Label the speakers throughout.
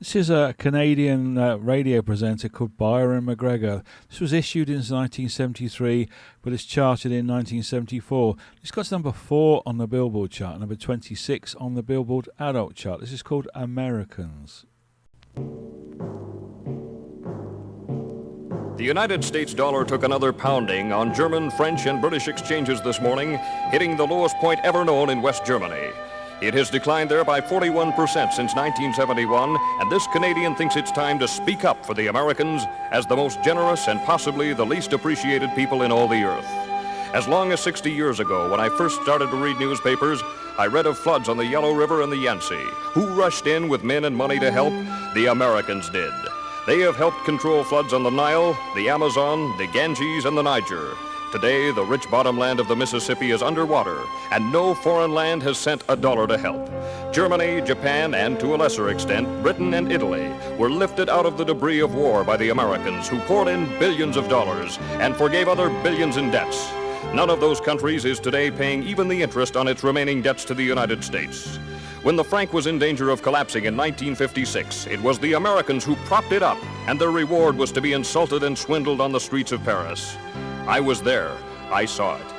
Speaker 1: This is a Canadian radio presenter called Byron McGregor. This was issued in 1973, but it's charted in 1974. It's got to number 4 on the Billboard chart, number 26 on the Billboard Adult chart. This is called Americans.
Speaker 2: The United States dollar took another pounding on German, French, and British exchanges this morning, hitting the lowest point ever known in West Germany. It has declined there by 41% since 1971, and this Canadian thinks it's time to speak up for the Americans as the most generous and possibly the least appreciated people in all the earth. As long as 60 years ago, when I first started to read newspapers, I read of floods on the Yellow River and the Yangtze. Who rushed in with men and money to help? The Americans did. They have helped control floods on the Nile, the Amazon, the Ganges, and the Niger. Today, the rich bottomland of the Mississippi is underwater, and no foreign land has sent a dollar to help. Germany, Japan, and to a lesser extent, Britain and Italy were lifted out of the debris of war by the Americans, who poured in billions of dollars and forgave other billions in debts. None of those countries is today paying even the interest on its remaining debts to the United States. When the franc was in danger of collapsing in 1956, it was the Americans who propped it up, and their reward was to be insulted and swindled on the streets of Paris. I was there. I saw it.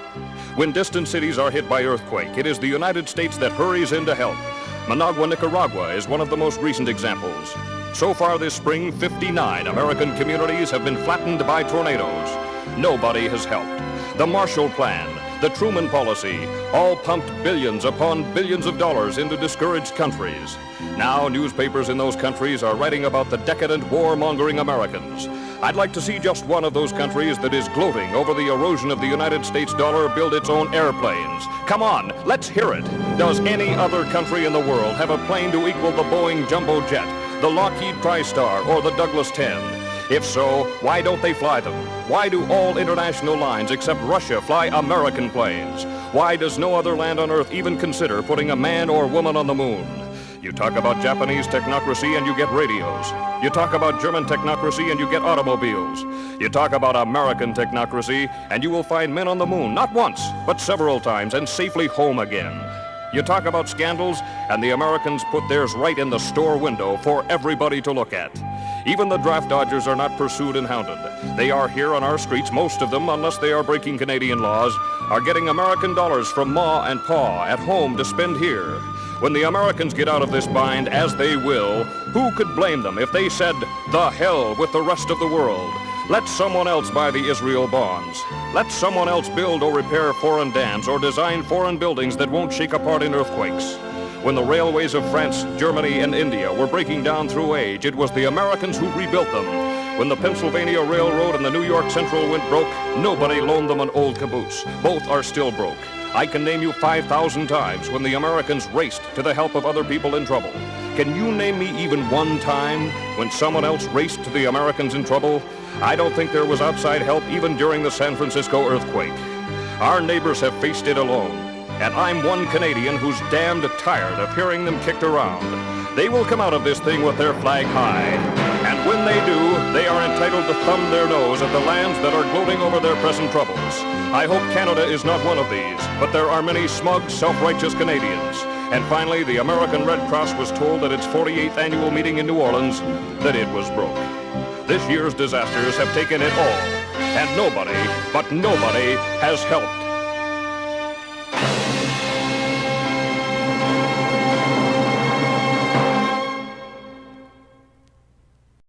Speaker 2: When distant cities are hit by earthquake, it is the United States that hurries in to help. Managua, Nicaragua is one of the most recent examples. So far this spring, 59 American communities have been flattened by tornadoes. Nobody has helped. The Marshall Plan, the Truman Policy, all pumped billions upon billions of dollars into discouraged countries. Now newspapers in those countries are writing about the decadent, war-mongering Americans. I'd like to see just one of those countries that is gloating over the erosion of the United States dollar build its own airplanes. Come on, let's hear it. Does any other country in the world have a plane to equal the Boeing Jumbo Jet, the Lockheed TriStar, or the Douglas 10? If so, why don't they fly them? Why do all international lines except Russia fly American planes? Why does no other land on Earth even consider putting a man or woman on the moon? You talk about Japanese technocracy and you get radios. You talk about German technocracy and you get automobiles. You talk about American technocracy and you will find men on the moon, not once, but several times, and safely home again. You talk about scandals and the Americans put theirs right in the store window for everybody to look at. Even the draft dodgers are not pursued and hounded. They are here on our streets, most of them, unless they are breaking Canadian laws, are getting American dollars from Ma and Pa at home to spend here. When the Americans get out of this bind, as they will, who could blame them if they said, "The hell with the rest of the world. Let someone else buy the Israel bonds. Let someone else build or repair foreign dams or design foreign buildings that won't shake apart in earthquakes." When the railways of France, Germany, and India were breaking down through age, it was the Americans who rebuilt them. When the Pennsylvania Railroad and the New York Central went broke, nobody loaned them an old caboose. Both are still broke. I can name you 5,000 times when the Americans raced to the help of other people in trouble. Can you name me even one time when someone else raced to the Americans in trouble? I don't think there was outside help even during the San Francisco earthquake. Our neighbors have faced it alone, and I'm one Canadian who's damned tired of hearing them kicked around. They will come out of this thing with their flag high, and when they do, they are entitled to thumb their nose at the lands that are gloating over their present troubles. I hope Canada is not one of these, but there are many smug, self-righteous Canadians. And finally, the American Red Cross was told at its 48th annual meeting in New Orleans that it was broke. This year's disasters have taken it all, and nobody, but nobody, has helped